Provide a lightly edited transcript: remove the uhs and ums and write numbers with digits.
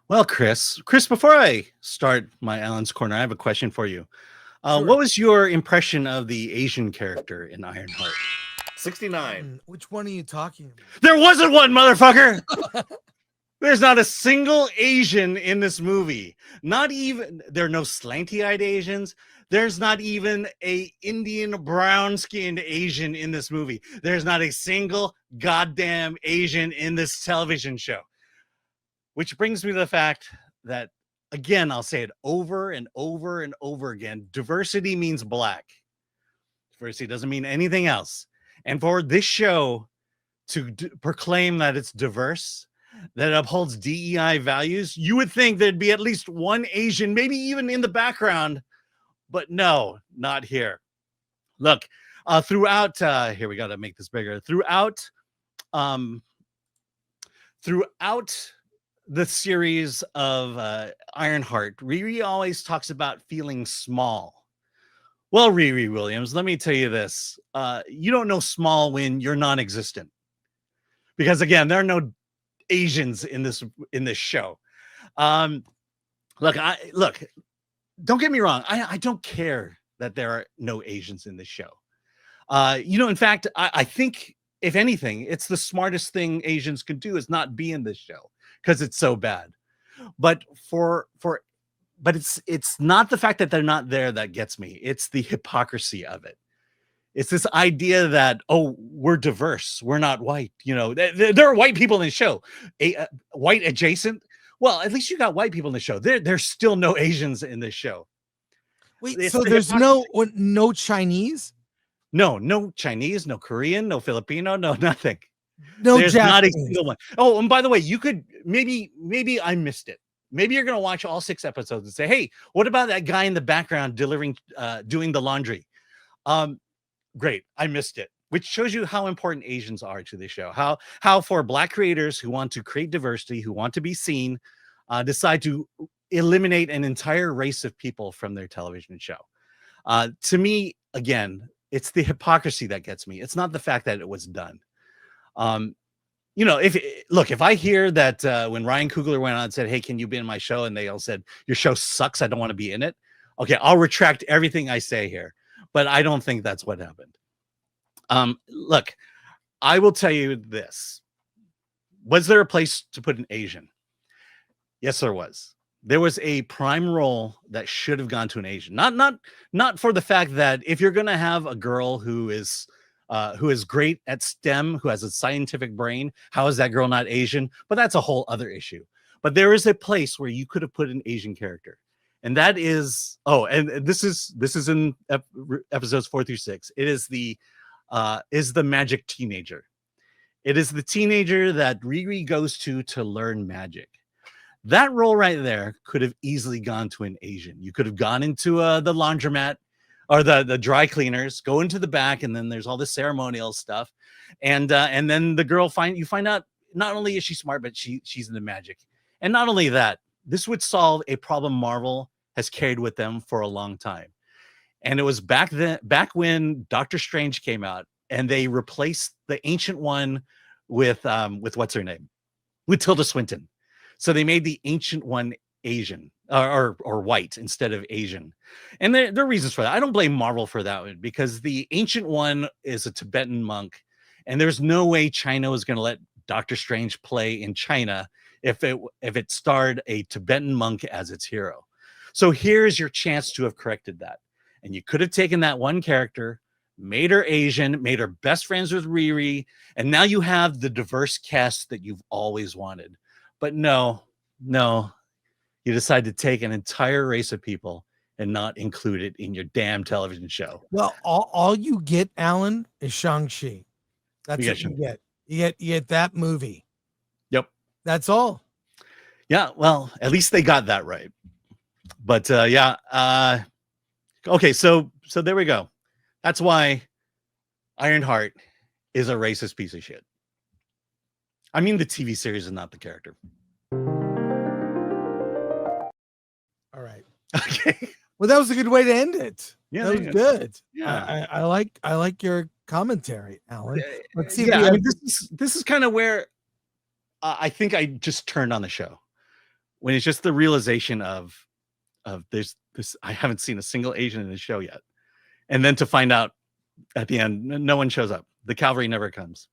Well, Chris, before I start my Alan's Corner, I have a question for you. What Sure. was your impression of the Asian character in Ironheart? 69. Which one are you talking There wasn't one, motherfucker. about? There's not a single Asian in this movie. Not even there are no slanty-eyed Asians. There's not even a Indian brown-skinned Asian in this movie. There's not a single goddamn Asian in this television show. Which brings me to the fact that, again, I'll say it over and over and over again. Diversity means black. Diversity doesn't mean anything else. And for this show to proclaim that it's diverse, that it upholds DEI values, you would think there'd be at least one Asian, maybe even in the background. But no, not here. Look, throughout, here we got to make this bigger. Throughout the series of Ironheart, Riri always talks about feeling small. Well, Riri Williams, let me tell you this. You don't know small when you're non-existent. Because again, there are no Asians in this show. Look, don't get me wrong. I don't care that there are no Asians in this show. In fact, I think if anything, it's the smartest thing Asians can do is not be in this show because it's so bad. But it's not the fact that they're not there that gets me. It's the hypocrisy of it. It's this idea that, oh, we're diverse. We're not white. There are white people in the show, white adjacent. Well, at least you got white people in the show. There's still no Asians in this show. Wait, so there's no Chinese? No Chinese, no Korean, no Filipino, no nothing. No There's Japanese. not a single one. Oh, and by the way, you could maybe I missed it. Maybe you're gonna watch all 6 episodes and say, hey, what about that guy in the background doing the laundry? Great, I missed it. Which shows you how important Asians are to the show. How for Black creators who want to create diversity, who want to be seen, decide to eliminate an entire race of people from their television show. To me, again, it's the hypocrisy that gets me. It's not the fact that it was done. If I hear that when Ryan Coogler went on and said, hey, can you be in my show? And they all said, your show sucks, I don't want to be in it. Okay, I'll retract everything I say here. But I don't think that's what happened. Look, I will tell you this. Was there a place to put an Asian? Yes, there was. There was a prime role that should have gone to an Asian. Not for the fact that if you're going to have a girl who is great at STEM, who has a scientific brain, how is that girl not Asian? But that's a whole other issue. But there is a place where you could have put an Asian character. And that is, and this is in episodes 4 through 6. It is the magic teenager. It is the teenager that Riri goes to learn magic. That role right there could have easily gone to an Asian. You could have gone into the laundromat or the dry cleaners, go into the back, and then there's all the ceremonial stuff, and then the girl you find out not only is she smart, but she's into magic, and not only that, this would solve a problem Marvel has carried with them for a long time. And it was back when Doctor Strange came out and they replaced the Ancient One with what's her name? With Tilda Swinton. So they made the Ancient One Asian or white instead of Asian. And there are reasons for that. I don't blame Marvel for that one because the Ancient One is a Tibetan monk. And there's no way China was going to let Doctor Strange play in China if it starred a Tibetan monk as its hero. So here's your chance to have corrected that. And you could have taken that one character, made her Asian, made her best friends with Riri, and now you have the diverse cast that you've always wanted. But no, you decide to take an entire race of people and not include it in your damn television show. Well, all you get, Alan, is Shang-Chi. That's what you get. You get that movie. Yep. That's all. Yeah, well, at least they got that right. But okay, so there we go. That's why Ironheart is a racist piece of shit. I mean, the TV series is not the character. All right. Okay. Well, that was a good way to end it. Yeah, that was good. Yeah, I like your commentary, Alan. Let's see. This is kind of where I think I just turned on the show. when it's just the realization of there's this, I haven't seen a single Asian in the show yet, and then to find out at the end no one shows up, the cavalry never comes.